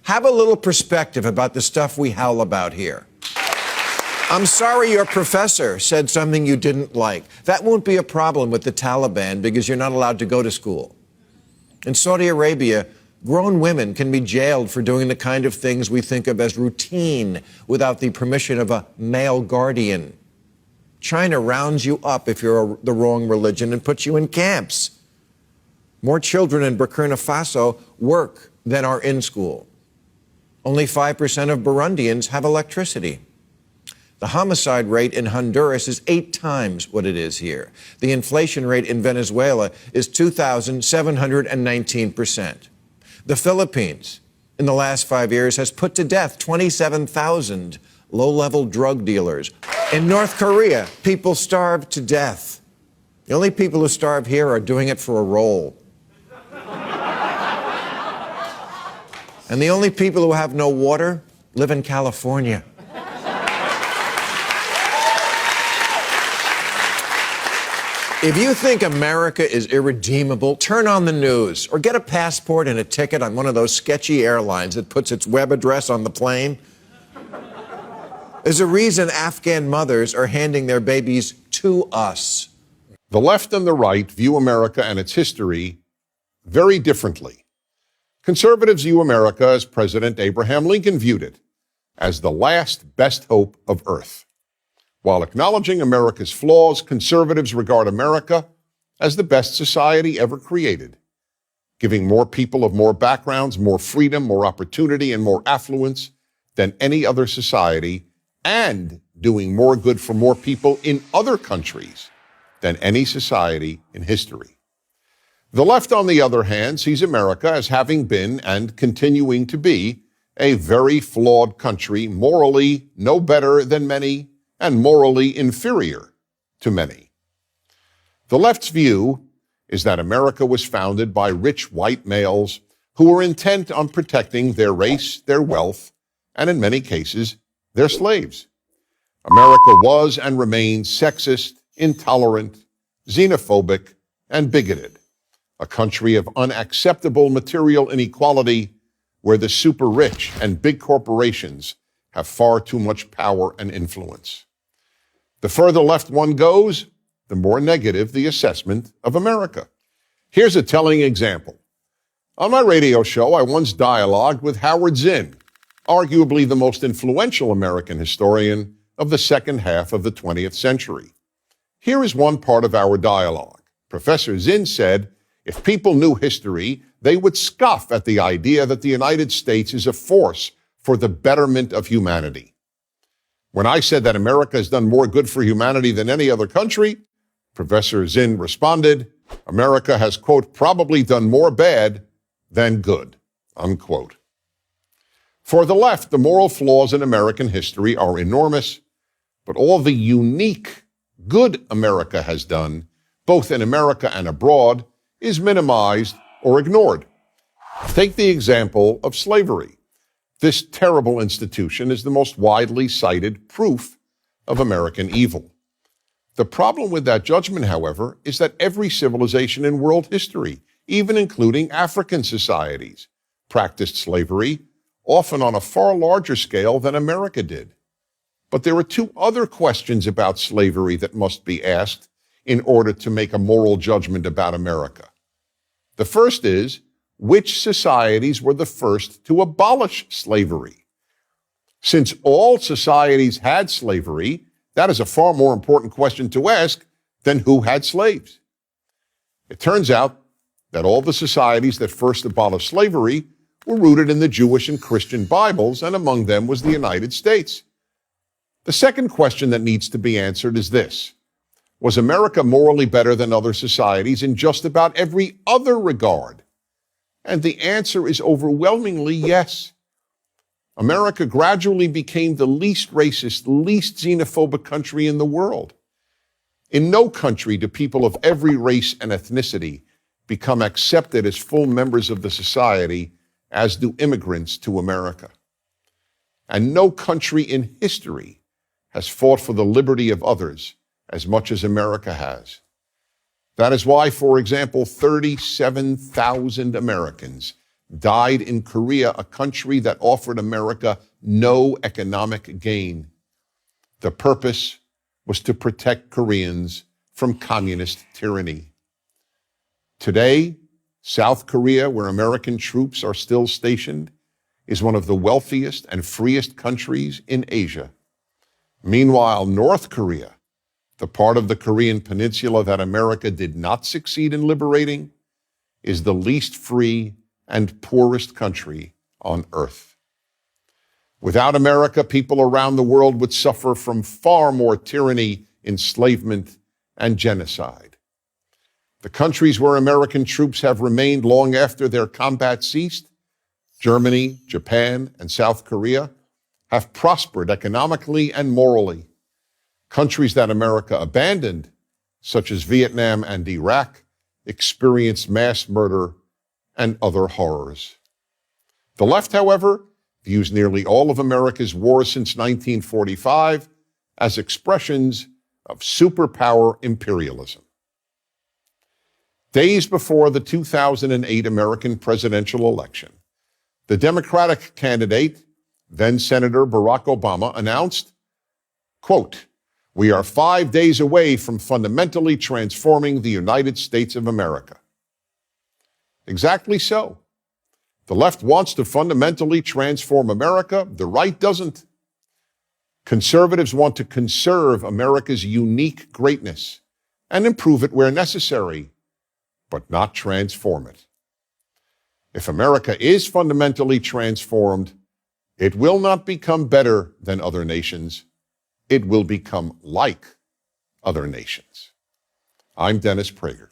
Have a little perspective about the stuff we howl about here. I'm sorry your professor said something you didn't like. That won't be a problem with the Taliban because you're not allowed to go to school. In Saudi Arabia, grown women can be jailed for doing the kind of things we think of as routine without the permission of a male guardian. China rounds you up if you're the wrong religion and puts you in camps. More children in Burkina Faso work than are in school. Only 5% of Burundians have electricity. The homicide rate in Honduras is 8 times what it is here. The inflation rate in Venezuela is 2,719%. The Philippines, in the last 5 years, has put to death 27,000 low-level drug dealers. In North Korea, people starve to death. The only people who starve here are doing it for a roll. And the only people who have no water live in California. If you think America is irredeemable, turn on the news or get a passport and a ticket on one of those sketchy airlines that puts its web address on the plane. There's a reason Afghan mothers are handing their babies to us. The left and the right view America and its history very differently. Conservatives view America as President Abraham Lincoln viewed it, as the last best hope of Earth. While acknowledging America's flaws, conservatives regard America as the best society ever created, giving more people of more backgrounds, more freedom, more opportunity, and more affluence than any other society, and doing more good for more people in other countries than any society in history. The left, on the other hand, sees America as having been and continuing to be a very flawed country, morally no better than many, and morally inferior to many. The left's view is that America was founded by rich white males who were intent on protecting their race, their wealth, and in many cases, their slaves. America was and remains sexist, intolerant, xenophobic, and bigoted, a country of unacceptable material inequality where the super rich and big corporations have far too much power and influence. The further left one goes, the more negative the assessment of America. Here's a telling example. On my radio show, I once dialogued with Howard Zinn, arguably the most influential American historian of the second half of the 20th century. Here is one part of our dialogue. Professor Zinn said, if people knew history, they would scoff at the idea that the United States is a force for the betterment of humanity. When I said that America has done more good for humanity than any other country, Professor Zinn responded, America has, quote, probably done more bad than good, unquote. For the left, the moral flaws in American history are enormous, but all the unique good America has done, both in America and abroad, is minimized or ignored. Take the example of slavery. This terrible institution is the most widely cited proof of American evil. The problem with that judgment, however, is that every civilization in world history, even including African societies, practiced slavery, often on a far larger scale than America did. But there are 2 other questions about slavery that must be asked in order to make a moral judgment about America. The first is, which societies were the first to abolish slavery? Since all societies had slavery, that is a far more important question to ask than who had slaves. It turns out that all the societies that first abolished slavery were rooted in the Jewish and Christian Bibles, and among them was the United States. The second question that needs to be answered is this: was America morally better than other societies in just about every other regard? And the answer is overwhelmingly yes. America gradually became the least racist, least xenophobic country in the world. In no country do people of every race and ethnicity become accepted as full members of the society as do immigrants to America. And no country in history has fought for the liberty of others as much as America has. That is why, for example, 37,000 Americans died in Korea, a country that offered America no economic gain. The purpose was to protect Koreans from communist tyranny. Today, South Korea, where American troops are still stationed, is one of the wealthiest and freest countries in Asia. Meanwhile, North Korea, the part of the Korean peninsula that America did not succeed in liberating, is the least free and poorest country on earth. Without America, people around the world would suffer from far more tyranny, enslavement, and genocide. The countries where American troops have remained long after their combat ceased, Germany, Japan, and South Korea, have prospered economically and morally. Countries that America abandoned, such as Vietnam and Iraq, experienced mass murder and other horrors. The left, however, views nearly all of America's wars since 1945 as expressions of superpower imperialism. Days before the 2008 American presidential election, the Democratic candidate, then Senator Barack Obama, announced, quote, "We are 5 days away from fundamentally transforming the United States of America." Exactly so. The left wants to fundamentally transform America. The right doesn't. Conservatives want to conserve America's unique greatness and improve it where necessary, but not transform it. If America is fundamentally transformed, it will not become better than other nations. It will become like other nations. I'm Dennis Prager.